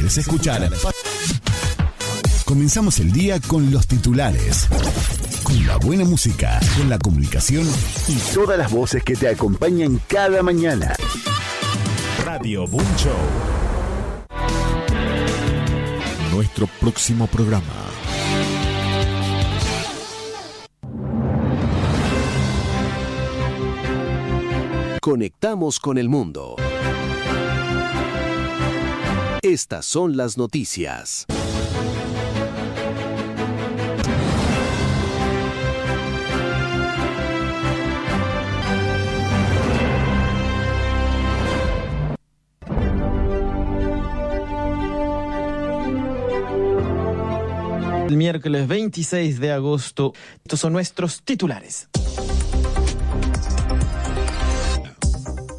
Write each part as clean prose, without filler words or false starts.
querés escuchar. Comenzamos el día con los titulares, con la buena música, con la comunicación y todas las voces que te acompañan cada mañana. Radio Boom Show. Nuestro próximo programa. Conectamos con el mundo. Estas son las noticias. El miércoles 26 de agosto, estos son nuestros titulares.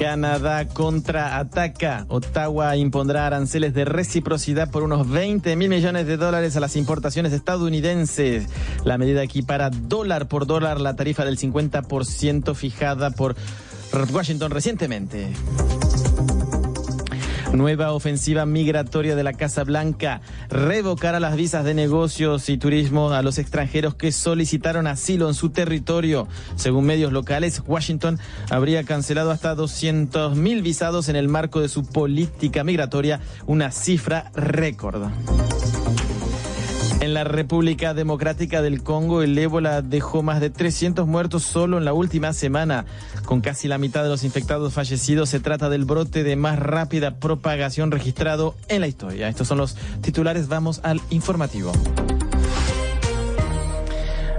Canadá contraataca. Ottawa impondrá aranceles de reciprocidad por unos 20 mil millones de dólares a las importaciones estadounidenses. La medida equipara dólar por dólar la tarifa del 50% fijada por Washington recientemente. Nueva ofensiva migratoria de la Casa Blanca. Revocará las visas de negocios y turismo a los extranjeros que solicitaron asilo en su territorio. Según medios locales, Washington habría cancelado hasta 200.000 visados en el marco de su política migratoria, una cifra récord. En la República Democrática del Congo, el ébola dejó más de 300 muertos solo en la última semana. Con casi la mitad de los infectados fallecidos, se trata del brote de más rápida propagación registrado en la historia. Estos son los titulares, vamos al informativo.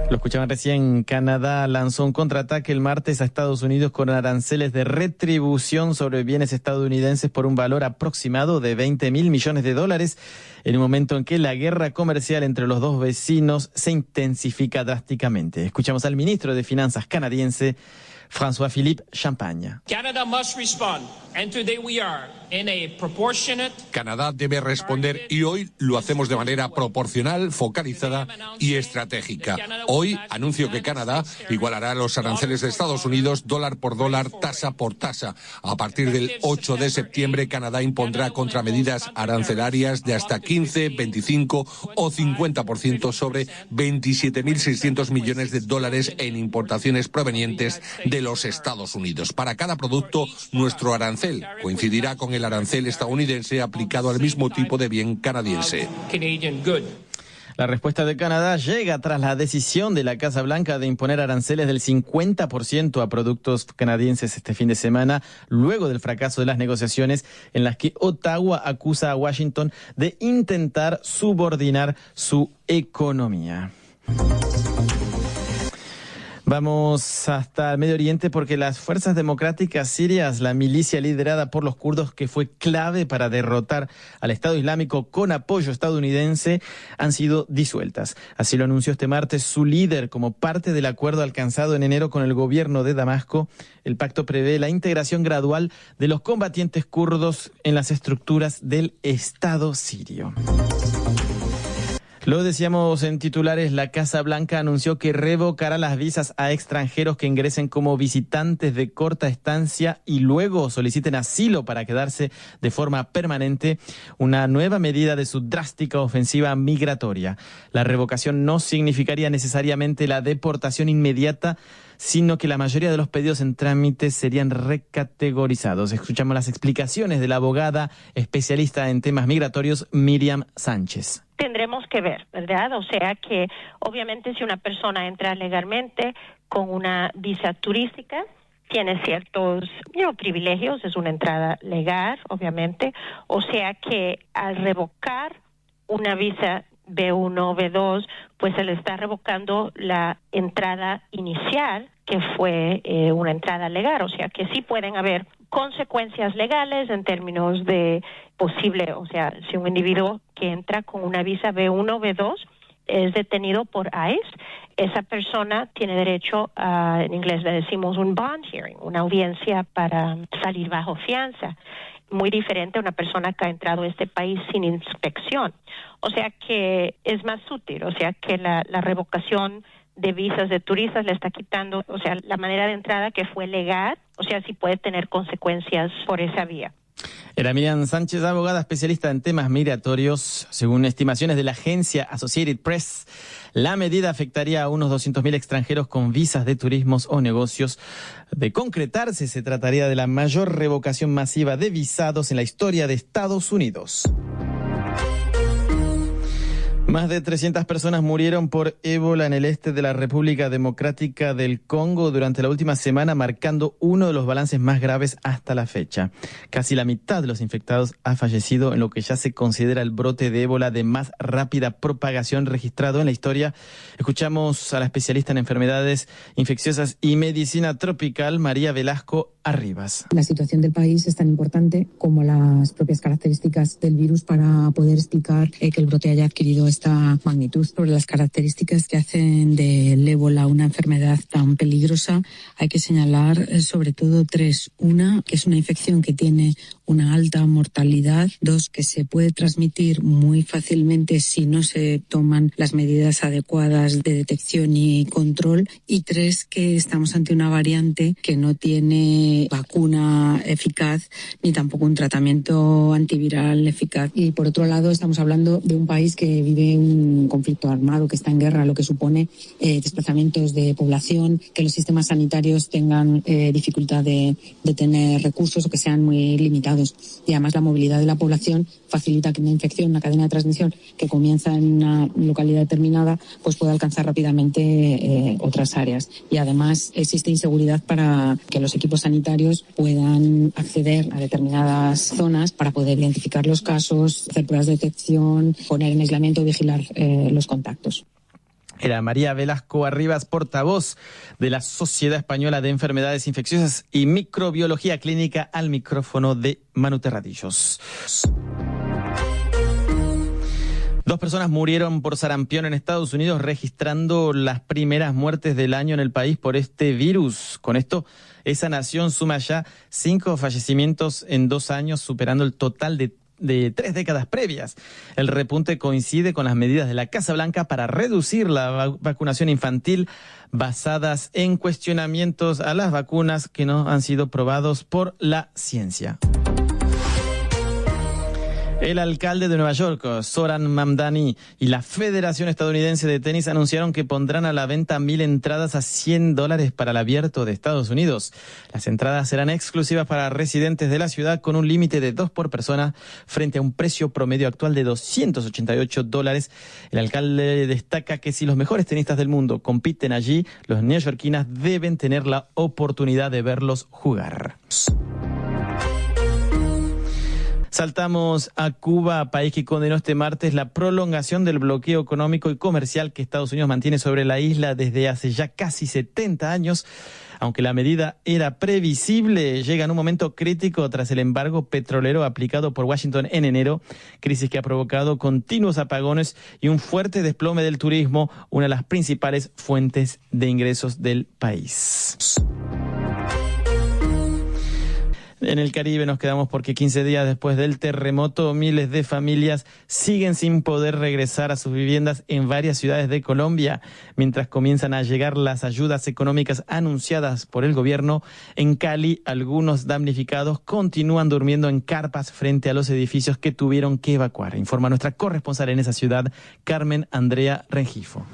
Lo escuchaban recién, Canadá lanzó un contraataque el martes a Estados Unidos con aranceles de retribución sobre bienes estadounidenses por un valor aproximado de 20 mil millones de dólares, en un momento en que la guerra comercial entre los dos vecinos se intensifica drásticamente. Escuchamos al ministro de Finanzas canadiense, François-Philippe Champagne. Canada must respond, and today we are in a proportionate. Canadá debe responder y hoy lo hacemos de manera proporcional, focalizada y estratégica. Hoy anuncio que Canadá igualará los aranceles de Estados Unidos dólar por dólar, tasa por tasa. A partir del 8 de septiembre, Canadá impondrá contramedidas arancelarias de hasta 15, 25 o 50% sobre 27.600 millones de dólares en importaciones provenientes de los Estados Unidos. Para cada producto, nuestro arancel coincidirá con el arancel estadounidense aplicado al mismo tipo de bien canadiense. La respuesta de Canadá llega tras la decisión de la Casa Blanca de imponer aranceles del 50% a productos canadienses este fin de semana, luego del fracaso de las negociaciones en las que Ottawa acusa a Washington de intentar subordinar su economía. Vamos hasta el Medio Oriente porque las fuerzas democráticas sirias, la milicia liderada por los kurdos que fue clave para derrotar al Estado Islámico con apoyo estadounidense, han sido disueltas. Así lo anunció este martes su líder como parte del acuerdo alcanzado en enero con el gobierno de Damasco. El pacto prevé la integración gradual de los combatientes kurdos en las estructuras del Estado sirio. Lo decíamos en titulares, la Casa Blanca anunció que revocará las visas a extranjeros que ingresen como visitantes de corta estancia y luego soliciten asilo para quedarse de forma permanente, una nueva medida de su drástica ofensiva migratoria. La revocación no significaría necesariamente la deportación inmediata, sino que la mayoría de los pedidos en trámite serían recategorizados. Escuchamos las explicaciones de la abogada especialista en temas migratorios, Miriam Sánchez. Tendremos que ver, ¿verdad? O sea que obviamente si una persona entra legalmente con una visa turística, tiene ciertos privilegios, es una entrada legal, obviamente. O sea que al revocar una visa B1, B2, pues se le está revocando la entrada inicial, que fue una entrada legal. O sea que sí pueden haber consecuencias legales en términos de posible, o sea, si un individuo que entra con una visa B1, B2 es detenido por ICE, esa persona tiene derecho a, en inglés le decimos un bond hearing, una audiencia para salir bajo fianza. Muy diferente a una persona que ha entrado a este país sin inspección. O sea que es más útil, o sea que la revocación de visas de turistas le está quitando, o sea, la manera de entrada que fue legal, o sea, sí puede tener consecuencias por esa vía. Era Miriam Sánchez, abogada especialista en temas migratorios. Según estimaciones de la agencia Associated Press, la medida afectaría a unos 200.000 extranjeros con visas de turismos o negocios. De concretarse, se trataría de la mayor revocación masiva de visados en la historia de Estados Unidos. Más de 300 personas murieron por ébola en el este de la República Democrática del Congo durante la última semana, marcando uno de los balances más graves hasta la fecha. Casi la mitad de los infectados ha fallecido en lo que ya se considera el brote de ébola de más rápida propagación registrado en la historia. Escuchamos a la especialista en enfermedades infecciosas y medicina tropical, María Velasco Arribas. La situación del país es tan importante como las propias características del virus para poder explicar que el brote haya adquirido esta magnitud. Sobre las características que hacen del ébola una enfermedad tan peligrosa, hay que señalar sobre todo tres. Una, que es una infección que tiene una alta mortalidad. Dos, que se puede transmitir muy fácilmente si no se toman las medidas adecuadas de detección y control. Y tres, que estamos ante una variante que no tiene vacuna eficaz ni tampoco un tratamiento antiviral eficaz. Y por otro lado, estamos hablando de un país que vive un conflicto armado, que está en guerra, lo que supone desplazamientos de población, que los sistemas sanitarios tengan dificultad de tener recursos o que sean muy limitados. Y además la movilidad de la población facilita que una infección, una cadena de transmisión que comienza en una localidad determinada, pues pueda alcanzar rápidamente otras áreas. Y además existe inseguridad para que los equipos sanitarios puedan acceder a determinadas zonas para poder identificar los casos, hacer pruebas de detección, poner en aislamiento, vigilar los contactos. Era María Velasco Arribas, portavoz de la Sociedad Española de Enfermedades Infecciosas y Microbiología Clínica, al micrófono de Manu Terradillos. 2 personas murieron por sarampión en Estados Unidos, registrando las primeras muertes del año en el país por este virus. Con esto, esa nación suma ya 5 fallecimientos en 2 años, superando el total de 3 décadas previas. El repunte coincide con las medidas de la Casa Blanca para reducir la vacunación infantil, basadas en cuestionamientos a las vacunas que no han sido probados por la ciencia. El alcalde de Nueva York, Zohran Mamdani, y la Federación Estadounidense de Tenis anunciaron que pondrán a la venta 1.000 entradas a $100 para el Abierto de Estados Unidos. Las entradas serán exclusivas para residentes de la ciudad, con un límite de 2 por persona, frente a un precio promedio actual de $288. El alcalde destaca que si los mejores tenistas del mundo compiten allí, los neoyorquinos deben tener la oportunidad de verlos jugar. Saltamos a Cuba, país que condenó este martes la prolongación del bloqueo económico y comercial que Estados Unidos mantiene sobre la isla desde hace ya casi 70 años. Aunque la medida era previsible, llega en un momento crítico tras el embargo petrolero aplicado por Washington en enero, crisis que ha provocado continuos apagones y un fuerte desplome del turismo, una de las principales fuentes de ingresos del país. En el Caribe nos quedamos porque 15 días después del terremoto, miles de familias siguen sin poder regresar a sus viviendas en varias ciudades de Colombia. Mientras comienzan a llegar las ayudas económicas anunciadas por el gobierno, en Cali algunos damnificados continúan durmiendo en carpas frente a los edificios que tuvieron que evacuar. Informa nuestra corresponsal en esa ciudad, Carmen Andrea Rengifo.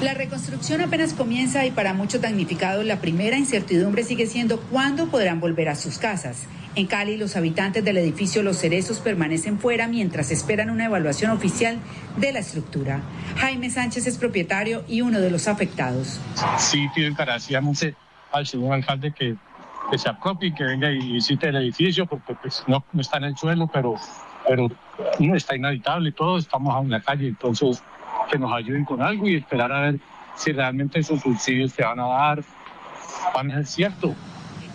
La reconstrucción apenas comienza y para muchos damnificados la primera incertidumbre sigue siendo cuándo podrán volver a sus casas. En Cali, los habitantes del edificio Los Cerezos permanecen fuera mientras esperan una evaluación oficial de la estructura. Jaime Sánchez es propietario y uno de los afectados. Sí, pido encarecidamente al señor alcalde que se apropie, que venga y visite el edificio, porque pues no está en el suelo, pero no está inhabitable, todos estamos en la calle, entonces que nos ayuden con algo y esperar a ver si realmente esos subsidios que van a dar van a ser cierto.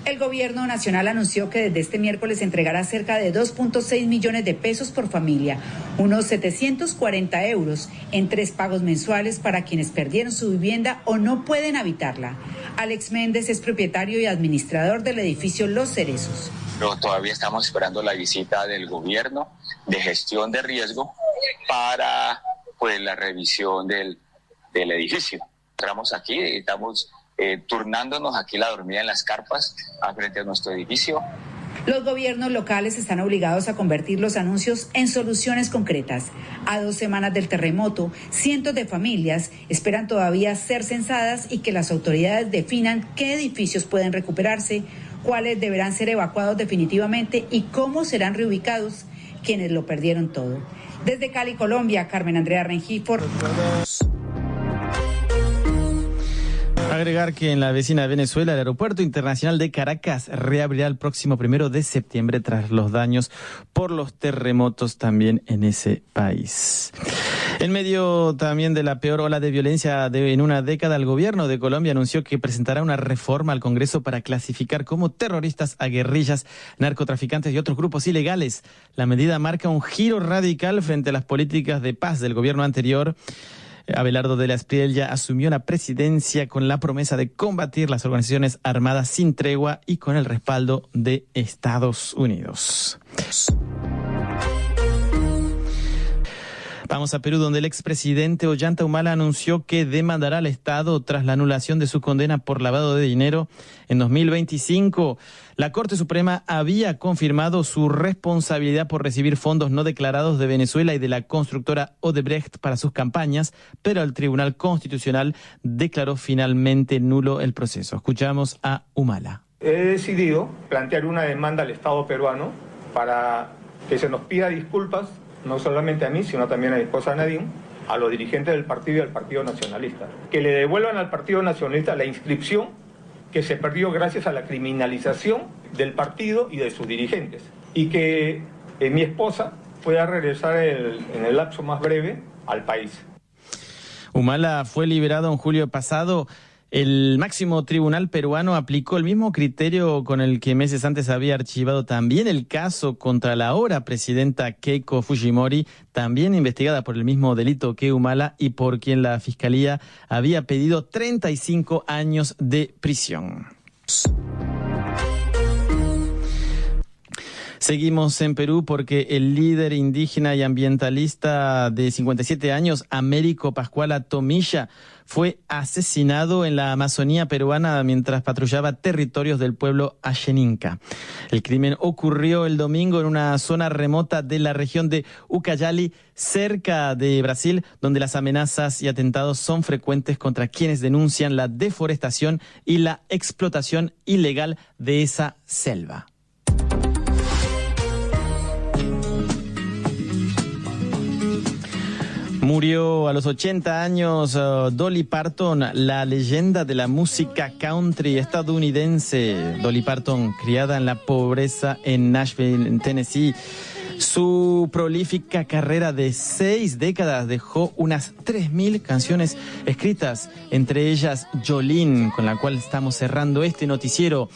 El gobierno nacional anunció que desde este miércoles entregará cerca de 2.6 millones de pesos por familia, unos 740 euros en 3 pagos mensuales para quienes perdieron su vivienda o no pueden habitarla. Alex Méndez es propietario y administrador del edificio Los Cerezos. Pero todavía estamos esperando la visita del gobierno de gestión de riesgo para la revisión del edificio. Entramos aquí, estamos turnándonos aquí la dormida en las carpas frente a nuestro edificio. Los gobiernos locales están obligados a convertir los anuncios en soluciones concretas. A 2 semanas del terremoto, cientos de familias esperan todavía ser censadas y que las autoridades definan qué edificios pueden recuperarse, cuáles deberán ser evacuados definitivamente y cómo serán reubicados quienes lo perdieron todo. Desde Cali, Colombia, Carmen Andrea Rengifo. Agregar que en la vecina Venezuela, el Aeropuerto Internacional de Caracas reabrirá el próximo 1 de septiembre tras los daños por los terremotos también en ese país. En medio también de la peor ola de violencia en una década, el gobierno de Colombia anunció que presentará una reforma al Congreso para clasificar como terroristas a guerrillas, narcotraficantes y otros grupos ilegales. La medida marca un giro radical frente a las políticas de paz del gobierno anterior. Abelardo de la Espriella asumió la presidencia con la promesa de combatir las organizaciones armadas sin tregua y con el respaldo de Estados Unidos. Vamos a Perú, donde el expresidente Ollanta Humala anunció que demandará al Estado tras la anulación de su condena por lavado de dinero en 2025. La Corte Suprema había confirmado su responsabilidad por recibir fondos no declarados de Venezuela y de la constructora Odebrecht para sus campañas, pero el Tribunal Constitucional declaró finalmente nulo el proceso. Escuchamos a Humala. He decidido plantear una demanda al Estado peruano para que se nos pida disculpas, no solamente a mí, sino también a mi esposa Nadine, a los dirigentes del partido y al Partido Nacionalista. Que le devuelvan al Partido Nacionalista la inscripción que se perdió gracias a la criminalización del partido y de sus dirigentes. Y que mi esposa pueda regresar en el lapso más breve al país. Humala fue liberado en julio pasado. El máximo tribunal peruano aplicó el mismo criterio con el que meses antes había archivado también el caso contra la ahora presidenta Keiko Fujimori, también investigada por el mismo delito que Humala y por quien la Fiscalía había pedido 35 años de prisión. Seguimos en Perú porque el líder indígena y ambientalista de 57 años, Américo Pascuala Tomilla, fue asesinado en la Amazonía peruana mientras patrullaba territorios del pueblo Asheninka. El crimen ocurrió el domingo en una zona remota de la región de Ucayali, cerca de Brasil, donde las amenazas y atentados son frecuentes contra quienes denuncian la deforestación y la explotación ilegal de esa selva. Murió a los 80 años Dolly Parton, la leyenda de la música country estadounidense. Dolly Parton, criada en la pobreza en Nashville, en Tennessee. Su prolífica carrera de 6 décadas dejó unas 3.000 canciones escritas, entre ellas Jolene, con la cual estamos cerrando este noticiero.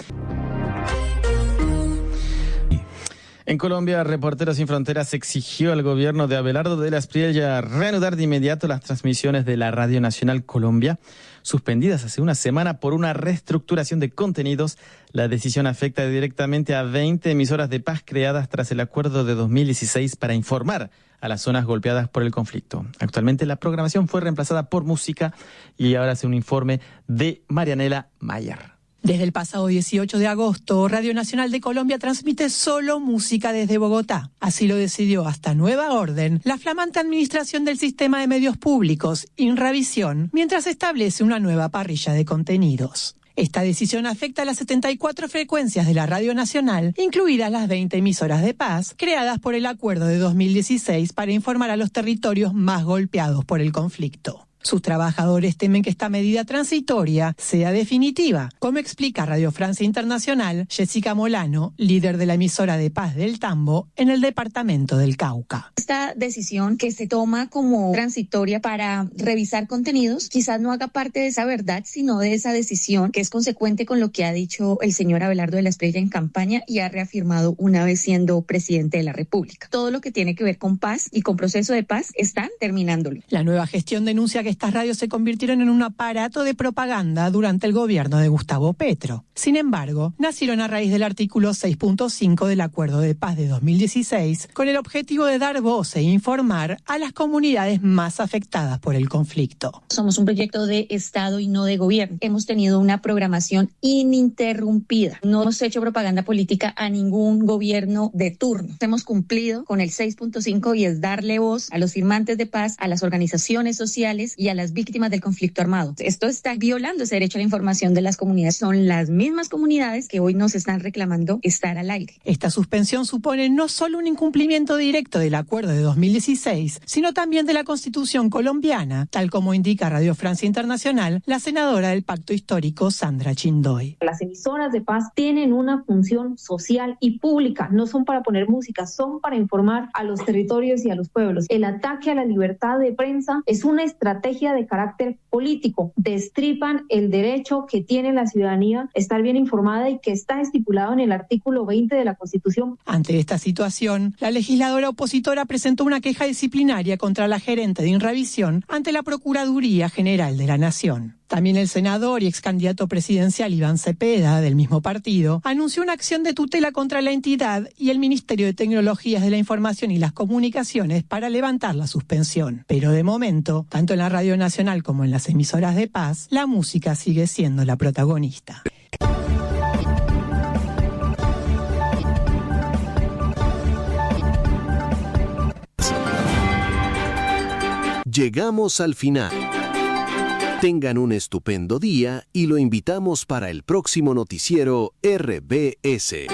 En Colombia, Reporteros Sin Fronteras exigió al gobierno de Abelardo de la Espriella reanudar de inmediato las transmisiones de la Radio Nacional Colombia, suspendidas hace una semana por una reestructuración de contenidos. La decisión afecta directamente a 20 emisoras de paz creadas tras el acuerdo de 2016 para informar a las zonas golpeadas por el conflicto. Actualmente la programación fue reemplazada por música y ahora hace un informe de Marianela Mayer. Desde el pasado 18 de agosto, Radio Nacional de Colombia transmite solo música desde Bogotá. Así lo decidió hasta nueva orden la flamante Administración del Sistema de Medios Públicos, INRAVISIón, mientras establece una nueva parrilla de contenidos. Esta decisión afecta a las 74 frecuencias de la Radio Nacional, incluidas las 20 emisoras de paz, creadas por el acuerdo de 2016 para informar a los territorios más golpeados por el conflicto. Sus trabajadores temen que esta medida transitoria sea definitiva, como explica Radio Francia Internacional Jessica Molano, líder de la emisora de Paz del Tambo en el departamento del Cauca. Esta decisión que se toma como transitoria para revisar contenidos quizás no haga parte de esa verdad, sino de esa decisión que es consecuente con lo que ha dicho el señor Abelardo de la Espriella en campaña y ha reafirmado una vez siendo presidente de la República. Todo lo que tiene que ver con paz y con proceso de paz están terminándolo. La nueva gestión denuncia que estas radios se convirtieron en un aparato de propaganda durante el gobierno de Gustavo Petro. Sin embargo, nacieron a raíz del artículo 6.5 del Acuerdo de Paz de 2016, con el objetivo de dar voz e informar a las comunidades más afectadas por el conflicto. Somos un proyecto de Estado y no de gobierno. Hemos tenido una programación ininterrumpida. No hemos hecho propaganda política a ningún gobierno de turno. Hemos cumplido con el 6.5 y es darle voz a los firmantes de paz, a las organizaciones sociales y a las víctimas del conflicto armado. Esto está violando ese derecho a la información de las comunidades. Son las mismas comunidades que hoy nos están reclamando estar al aire. Esta suspensión supone no solo un incumplimiento directo del acuerdo de 2016, sino también de la Constitución colombiana, tal como indica Radio Francia Internacional, la senadora del Pacto Histórico, Sandra Chindoy. Las emisoras de paz tienen una función social y pública, no son para poner música, son para informar a los territorios y a los pueblos. El ataque a la libertad de prensa es una estrategia de carácter político. Destripan el derecho que tiene la ciudadanía a estar bien informada y que está estipulado en el artículo 20 de la Constitución. Ante esta situación, la legisladora opositora presentó una queja disciplinaria contra la gerente de Inravisión ante la Procuraduría General de la Nación. También el senador y ex candidato presidencial Iván Cepeda, del mismo partido, anunció una acción de tutela contra la entidad y el Ministerio de Tecnologías de la Información y las Comunicaciones para levantar la suspensión. Pero de momento, tanto en la Radio Nacional como en las emisoras de paz, la música sigue siendo la protagonista. Llegamos al final. Tengan un estupendo día y lo invitamos para el próximo noticiero RBS.